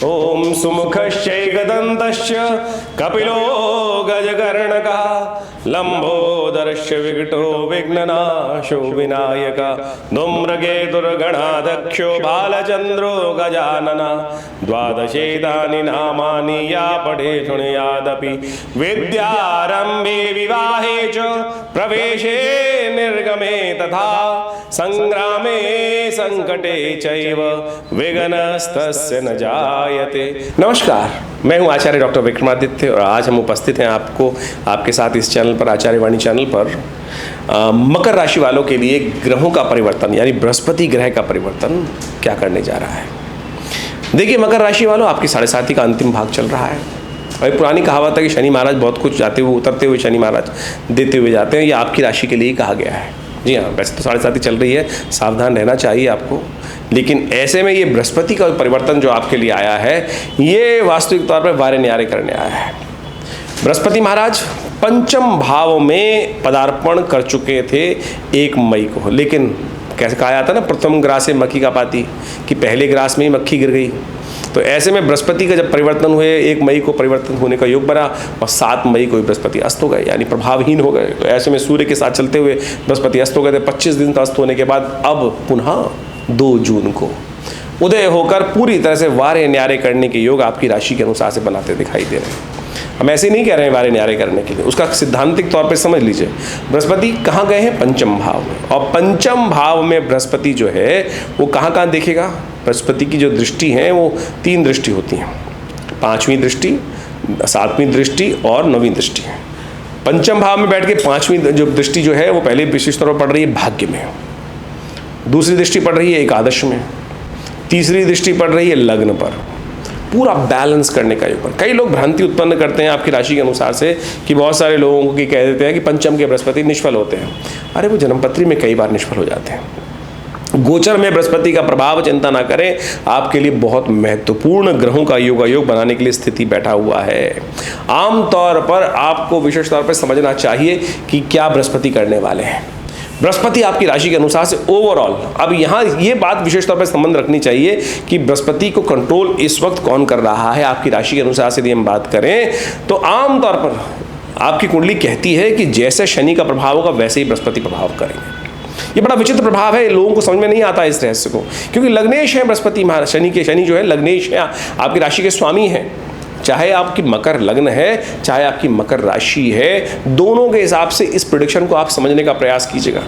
ओम सुमुखश्चैकदन्तश्च कपिलो गजकर्णकः लंबोदरस्य विकटो विघ्ननाशो विनायकः धूम्रकेतुर्गणाध्यक्षो बालचन्द्रो गजाननः द्वादशेतानि नामानि या पठे शृणुयादपि विद्यारम्भे विवाहे च प्रवेशे निर्गमे तथा संग्रामे संकटे चैव विघ्नस्तस्य न जायते। नमस्कार, मैं हूं आचार्य डॉक्टर विक्रमादित्य और आज हम उपस्थित हैं आपके साथ इस चैनल पर, आचार्य वाणी चैनल पर, मकर राशि वालों के लिए ग्रहों का परिवर्तन यानी बृहस्पति ग्रह का परिवर्तन क्या करने जा रहा है। देखिए मकर राशि वालों, आपकी 7.5 का अंतिम भाग चल रहा है। और पुरानी कहावत है कि शनि महाराज बहुत कुछ जाते हुए उतरते हुए शनि महाराज देते हुए जाते हैं। ये आपकी राशि के लिए कहा गया है। जी हाँ, वैसे तो 7.5 चल रही है, सावधान रहना चाहिए आपको। लेकिन ऐसे में ये बृहस्पति का परिवर्तन जो आपके लिए आया है, ये वास्तविक तौर पर वारे न्यारे करने आया है। बृहस्पति महाराज पंचम भाव में पदार्पण कर चुके थे 1 मई को, लेकिन कैसे कहा जाता है ना, प्रथम ग्रास से मक्खी का पाती, कि पहले ग्रास में ही मक्खी गिर गई। तो ऐसे में बृहस्पति का जब परिवर्तन हुए, 1 मई को परिवर्तन होने का योग बना और 7 मई को बृहस्पति अस्त हो गए, यानी प्रभावहीन हो गए। तो ऐसे में सूर्य के साथ चलते हुए बृहस्पति अस्त हो गए थे। 25 दिन तक अस्त होने के बाद अब पुनः 2 जून को उदय होकर पूरी तरह से वारे न्यारे करने के योग आपकी राशि के अनुसार से बनाते दिखाई दे रहे हैं। हम ऐसे नहीं कह रहे हैं वारे न्यारे करने के लिए, उसका सिद्धांतिक तौर पर समझ लीजिए। बृहस्पति कहाँ गए हैं? पंचम भाव में। और पंचम भाव में बृहस्पति जो है वो कहाँ देखेगा? बृहस्पति की जो दृष्टि है वो 3 दृष्टि होती हैं, 5वीं दृष्टि, 7वीं दृष्टि और 9वीं दृष्टि। पंचम भाव में बैठ के 5वीं जो दृष्टि जो है वो पहले विशेष तौर पर पड़ रही है भाग्य में, दूसरी दृष्टि पड़ रही है एकादश में, तीसरी दृष्टि पड़ रही है लग्न पर। पूरा बैलेंस करने का योग। कई लोग भ्रांति उत्पन्न करते हैं आपकी राशि के अनुसार से कि बहुत सारे लोगों को कह देते हैं कि पंचम के बृहस्पति निष्फल होते हैं। अरे वो जन्मपत्री में कई बार निष्फल हो जाते हैं। गोचर में बृहस्पति का प्रभाव चिंता ना करें, आपके लिए बहुत महत्वपूर्ण ग्रहों का योग बनाने के लिए स्थिति बैठा हुआ है। आमतौर पर आपको विशेष तौर पर समझना चाहिए कि क्या बृहस्पति करने वाले हैं। बृहस्पति आपकी राशि के अनुसार से ओवरऑल, अब यहाँ ये बात विशेष तौर पर संबंध रखनी चाहिए कि बृहस्पति को कंट्रोल इस वक्त कौन कर रहा है आपकी राशि के अनुसार से। यदि हम बात करें तो आमतौर पर आपकी कुंडली कहती है कि जैसे शनि का प्रभाव होगा वैसे ही बृहस्पति प्रभाव करेंगे। ये बड़ा विचित्र प्रभाव है, लोगों को समझ में नहीं आता इस रहस्य को, क्योंकि लग्नेश है बृहस्पति शनि जो है लग्नेश है, आपकी राशि के स्वामी है। चाहे आपकी मकर लग्न है, चाहे आपकी मकर राशि है, दोनों के हिसाब से इस प्रेडिक्शन को आप समझने का प्रयास कीजिएगा।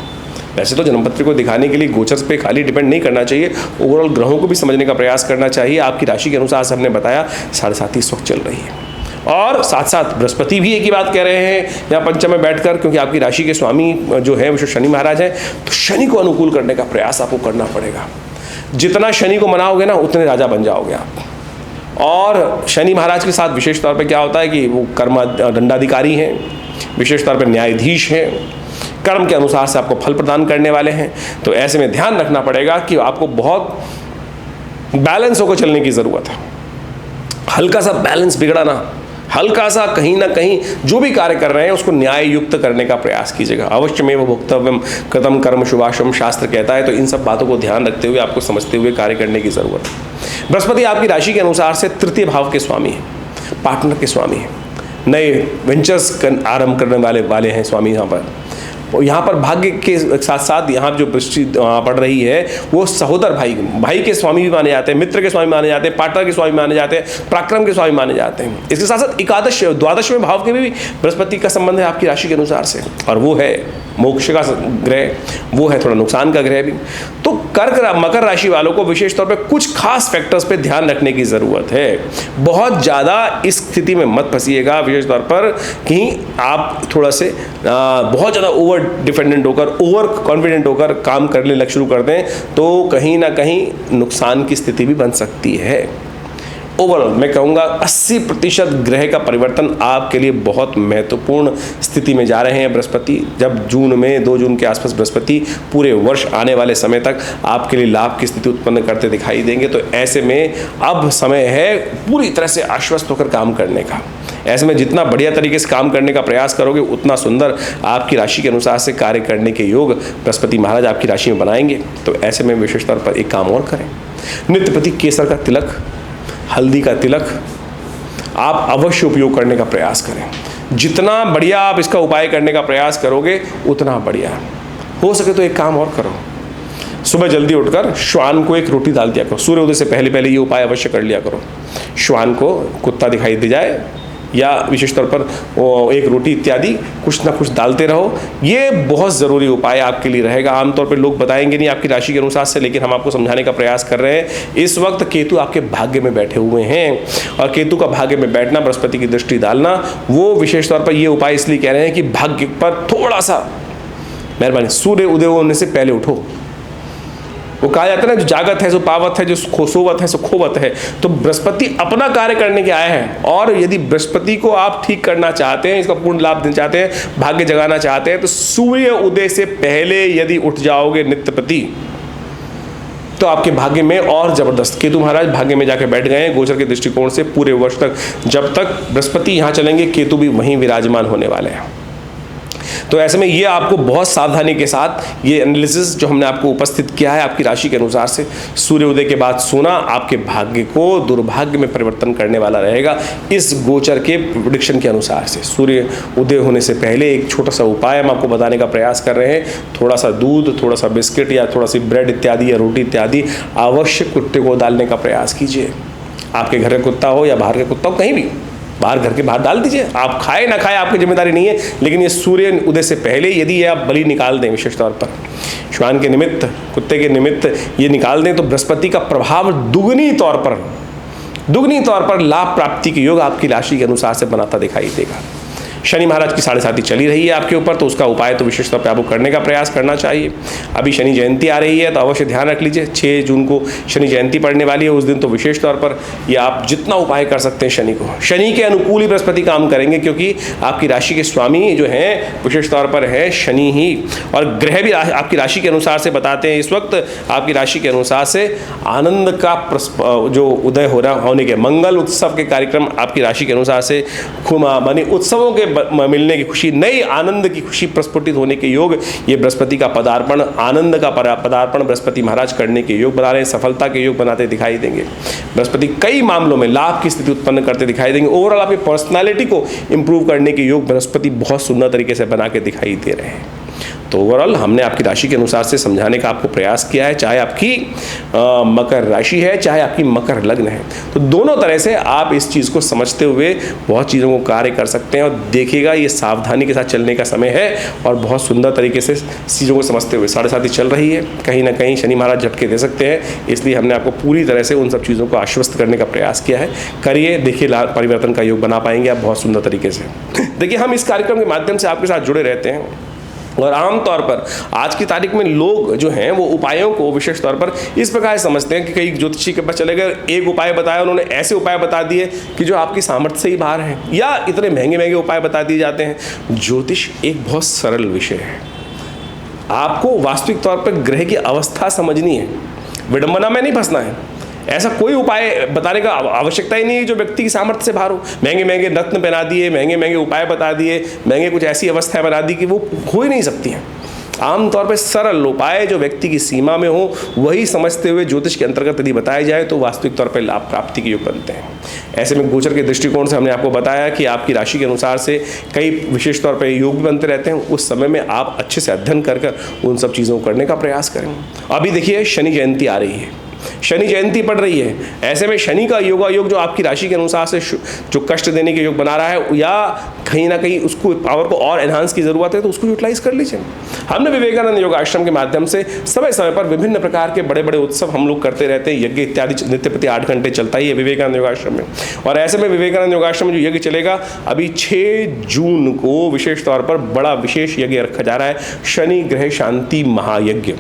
वैसे तो जन्मपत्री को दिखाने के लिए गोचर पे खाली डिपेंड नहीं करना चाहिए, ओवरऑल ग्रहों को भी समझने का प्रयास करना चाहिए। आपकी राशि के अनुसार से हमने बताया 7.5 इस वक्त चल रही है, और साथ साथ बृहस्पति भी एक ही बात कह रहे हैं यहाँ पंचम में बैठकर, क्योंकि आपकी राशि के स्वामी जो है वो शनि महाराज हैं। तो शनि को अनुकूल करने का प्रयास आपको करना पड़ेगा। जितना शनि को मनाओगे ना, उतने राजा बन जाओगे आप। और शनि महाराज के साथ विशेष तौर पे क्या होता है कि वो कर्म दंडाधिकारी हैं, विशेष तौर पे न्यायाधीश हैं, कर्म के अनुसार से आपको फल प्रदान करने वाले हैं। तो ऐसे में ध्यान रखना पड़ेगा कि आपको बहुत बैलेंस होकर चलने की ज़रूरत है। हल्का सा बैलेंस बिगड़ा ना, हल्का सा कहीं ना कहीं जो भी कार्य कर रहे हैं उसको न्याय युक्त करने का प्रयास कीजिएगा। अवश्य में वो भोक्तव्यम कृतम कर्म शुभाशुभम शास्त्र कहता है। तो इन सब बातों को ध्यान रखते हुए आपको समझते हुए कार्य करने की ज़रूरत है। बृहस्पति आपकी राशि के अनुसार से 3य भाव के स्वामी हैं, पार्टनर के स्वामी हैं, नए वेंचर्स आरंभ करने वाले हैं स्वामी यहाँ पर। यहाँ पर भाग्य के साथ साथ यहाँ जो दृष्टि पड़ रही है वो सहोदर भाई के स्वामी भी माने जाते हैं, मित्र के स्वामी माने जाते हैं, पार्टनर के स्वामी माने जाते हैं, पराक्रम के स्वामी माने जाते हैं। इसके साथ साथ एकादश द्वादशवें भाव के भी बृहस्पति का संबंध है आपकी राशि के अनुसार से, और वो है मोक्ष का ग्रह, वो है थोड़ा नुकसान का ग्रह भी। तो मकर राशि वालों को विशेष तौर पे कुछ खास फैक्टर्स पे ध्यान रखने की ज़रूरत है। बहुत ज़्यादा इस स्थिति में मत फंसिएगा विशेष तौर पर कि आप थोड़ा से बहुत ज़्यादा ओवर डिपेंडेंट होकर, ओवर कॉन्फिडेंट होकर काम करने शुरू कर दें, तो कहीं ना कहीं नुकसान की स्थिति भी बन सकती है। ओवरऑल मैं कहूँगा 80% ग्रह का परिवर्तन आपके लिए बहुत महत्वपूर्ण स्थिति में जा रहे हैं बृहस्पति। जब जून में 2 जून के आसपास बृहस्पति पूरे वर्ष आने वाले समय तक आपके लिए लाभ की स्थिति उत्पन्न करते दिखाई देंगे। तो ऐसे में अब समय है पूरी तरह से आश्वस्त होकर काम करने का। ऐसे में जितना बढ़िया तरीके से काम करने का प्रयास करोगे उतना सुंदर आपकी राशि के अनुसार से कार्य करने के योग बृहस्पति महाराज आपकी राशि में बनाएंगे। तो ऐसे में विशेष तौर पर एक काम और करें, नित्य प्रति केसर का तिलक हल्दी का तिलक आप अवश्य उपयोग करने का प्रयास करें। जितना बढ़िया आप इसका उपाय करने का प्रयास करोगे उतना बढ़िया। हो सके तो एक काम और करो, सुबह जल्दी उठकर श्वान को एक रोटी डाल दिया करो। सूर्य उदय से पहले पहले ये उपाय अवश्य कर लिया करो। श्वान को कुत्ता दिखाई दे जाए या विशेष तौर पर एक रोटी इत्यादि कुछ ना कुछ डालते रहो। ये बहुत ज़रूरी उपाय आपके लिए रहेगा। आमतौर पर लोग बताएंगे नहीं आपकी राशि के अनुसार से, लेकिन हम आपको समझाने का प्रयास कर रहे हैं। इस वक्त केतु आपके भाग्य में बैठे हुए हैं, और केतु का भाग्य में बैठना, बृहस्पति की दृष्टि डालना, वो विशेष तौर पर ये उपाय इसलिए कह रहे हैं कि भाग्य पर थोड़ा सा मेहरबानी, सूर्य उदय होने से पहले उठो। वो कहा जाता है ना, जो जागत है सो पावत है, जो सोवत है सो खोवत है। तो बृहस्पति अपना कार्य करने के आए हैं, और यदि बृहस्पति को आप ठीक करना चाहते हैं, इसका पूर्ण लाभ देना चाहते हैं, भाग्य जगाना चाहते हैं, तो सूर्य उदय से पहले यदि उठ जाओगे नित्यपति, तो आपके भाग्य में और जबरदस्त। केतु महाराज भाग्य में जाकर बैठ गए हैं गोचर के दृष्टिकोण से पूरे वर्ष तक। जब तक बृहस्पति यहाँ चलेंगे, केतु भी वहीं विराजमान होने वाले हैं। तो ऐसे में ये आपको बहुत सावधानी के साथ ये एनालिसिस जो हमने आपको उपस्थित किया है आपकी राशि के अनुसार से, सूर्य उदय के बाद सोना आपके भाग्य को दुर्भाग्य में परिवर्तन करने वाला रहेगा। इस गोचर के प्रेडिक्शन के अनुसार से सूर्य उदय होने से पहले एक छोटा सा उपाय हम आपको बताने का प्रयास कर रहे हैं। थोड़ा सा दूध, थोड़ा सा बिस्किट या थोड़ा सी ब्रेड इत्यादि या रोटी इत्यादि अवश्य कुत्ते को डालने का प्रयास कीजिए। आपके घर का कुत्ता हो या बाहर का कुत्ता हो, कहीं भी बाहर, घर के बाहर डाल दीजिए। आप खाए ना खाए आपकी जिम्मेदारी नहीं है, लेकिन ये सूर्य उदय से पहले यदि ये आप बलि निकाल दें, विशेष तौर पर श्वान के निमित्त, कुत्ते के निमित्त ये निकाल दें, तो बृहस्पति का प्रभाव दुगनी तौर पर लाभ प्राप्ति के योग आपकी राशि के अनुसार से बनाता दिखाई देगा। शनि महाराज की 7.5 चली रही है आपके ऊपर, तो उसका उपाय तो विशेष तौर पर आपको करने का प्रयास करना चाहिए। अभी शनि जयंती आ रही है, तो अवश्य ध्यान रख लीजिए। 6 जून को शनि जयंती पड़ने वाली है। उस दिन तो विशेष तौर पर ये आप जितना उपाय कर सकते हैं शनि को, शनि के अनुकूल ही बृहस्पति काम करेंगे, क्योंकि आपकी राशि के स्वामी जो हैं विशेष तौर पर है शनि ही। और ग्रह भी आपकी राशि के अनुसार से बताते हैं, इस वक्त आपकी राशि के अनुसार से आनंद का जो उदय होने के, मंगल उत्सव के कार्यक्रम आपकी राशि के अनुसार से मानी उत्सवों के मिलने की खुशी, नई आनंद की खुशी प्रस्फुटित होने के योग, ये बृहस्पति का पदार्पण, आनंद का पदार्पण बृहस्पति महाराज करने के योग बना रहे हैं, सफलता के योग बनाते दिखाई देंगे। बृहस्पति कई मामलों में लाभ की स्थिति उत्पन्न करते दिखाई देंगे। ओवरऑल आपकी पर्सनालिटी को इंप्रूव करने के योग बृहस्पति बहुत सुंदर तरीके से बना के दिखाई दे रहे हैं। तो ओवरऑल हमने आपकी राशि के अनुसार से समझाने का आपको प्रयास किया है, चाहे आपकी मकर राशि है, चाहे आपकी मकर लग्न है। तो दोनों तरह से आप इस चीज़ को समझते हुए बहुत चीज़ों को कार्य कर सकते हैं। और देखिएगा ये सावधानी के साथ चलने का समय है, और बहुत सुंदर तरीके से चीज़ों को समझते हुए 7.5 चल रही है। कहीं ना कहीं शनि महाराज झटके दे सकते हैं, इसलिए हमने आपको पूरी तरह से उन सब चीज़ों को आश्वस्त करने का प्रयास किया है। करिए, देखिए परिवर्तन का योग बना पाएंगे आप बहुत सुंदर तरीके से। देखिए, हम इस कार्यक्रम के माध्यम से आपके साथ जुड़े रहते हैं, और आमतौर पर आज की तारीख में लोग जो हैं वो उपायों को विशेष तौर पर इस प्रकार समझते हैं कि कई ज्योतिषी के पास चले गए, एक उपाय बताया, उन्होंने ऐसे उपाय बता दिए कि जो आपकी सामर्थ्य से ही बाहर हैं, या इतने महंगे महंगे उपाय बता दिए जाते हैं। ज्योतिष एक बहुत सरल विषय है। आपको वास्तविक तौर पर ग्रह की अवस्था समझनी है, विडंबना में नहीं फंसना है। ऐसा कोई उपाय बताने का आवश्यकता ही नहीं है जो व्यक्ति की सामर्थ्य से बाहर हो। महंगे महंगे रत्न पहना दिए, महंगे महंगे उपाय बता दिए, महंगे कुछ ऐसी अवस्थाएं बना दी कि वो हो ही नहीं सकती हैं। आमतौर पर सरल उपाय जो व्यक्ति की सीमा में हो, वही समझते हुए ज्योतिष के अंतर्गत यदि बताए जाए तो वास्तविक तौर पर लाभ प्राप्ति के योग बनते हैं। ऐसे में गोचर के दृष्टिकोण से हमने आपको बताया कि आपकी राशि के अनुसार से कई विशेष तौर पर योग भी बनते रहते हैं। उस समय में आप अच्छे से अध्ययन कर उन सब चीज़ों को करने का प्रयास करें। अभी देखिए शनि जयंती आ रही है, शनि जयंती पड़ रही है। ऐसे में शनि का योगा योग जो आपकी राशि के अनुसार से जो कष्ट देने के योग बना रहा है, या कहीं ना कहीं उसको पावर को और एनहांस की जरूरत है, तो उसको यूटिलाइज कर लीजिए। हमने विवेकानंद योगाश्रम के माध्यम से समय समय पर विभिन्न प्रकार के बड़े बड़े उत्सव हम लोग करते रहते हैं। यज्ञ इत्यादि नित्यप्रति 8 घंटे चलता ही है विवेकानंद योगाश्रम में। और ऐसे में विवेकानंद योगाश्रम में जो यज्ञ चलेगा, अभी 6 जून को विशेष तौर पर बड़ा विशेष यज्ञ रखा जा रहा है, शनि ग्रह शांति महायज्ञ,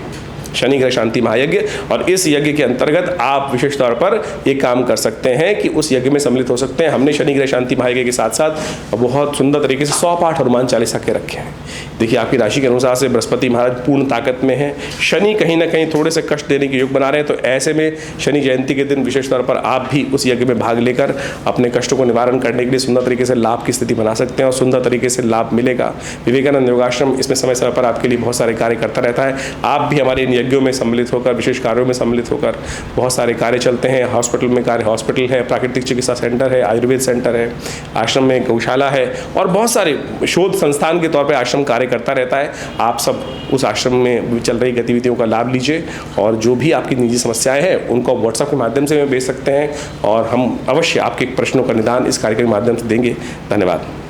शनि ग्रह शांति महायज्ञ। और इस यज्ञ के अंतर्गत आप विशेष तौर पर ये काम कर सकते हैं कि उस यज्ञ में सम्मिलित हो सकते हैं। हमने शनि ग्रह शांति महायज्ञ के साथ साथ बहुत सुंदर तरीके से 100 पाठ हनुमान चालीसा के रखे हैं। देखिए, आपकी राशि के अनुसार से बृहस्पति महाराज पूर्ण ताकत में है, शनि कहीं ना कहीं थोड़े से कष्ट देने के योग बना रहे हैं। तो ऐसे में शनि जयंती के दिन विशेष तौर पर आप भी उस यज्ञ में भाग लेकर अपने कष्टों को निवारण करने के लिए सुंदर तरीके से लाभ की स्थिति बना सकते हैं, और सुंदर तरीके से लाभ मिलेगा। विवेकानंद योगाश्रम इसमें समय समय पर आपके लिए बहुत सारे कार्य करता रहता है। आप भी हमारे इन यज्ञों में सम्मिलित होकर, विशेष कार्यों में सम्मिलित होकर बहुत सारे कार्य चलते हैं। हॉस्पिटल में कार्य, हॉस्पिटल है, प्राकृतिक चिकित्सा सेंटर है, आयुर्वेद सेंटर है, आश्रम में गौशाला है और बहुत सारे शोध संस्थान के तौर पर आश्रम कार्य करता रहता है। आप सब उस आश्रम में चल रही गतिविधियों का लाभ लीजिए और जो भी आपकी निजी समस्याएं हैं उनको व्हाट्सएप के माध्यम से भेज सकते हैं और हम अवश्य आपके प्रश्नों का निदान इस कार्यक्रम के माध्यम से देंगे। धन्यवाद।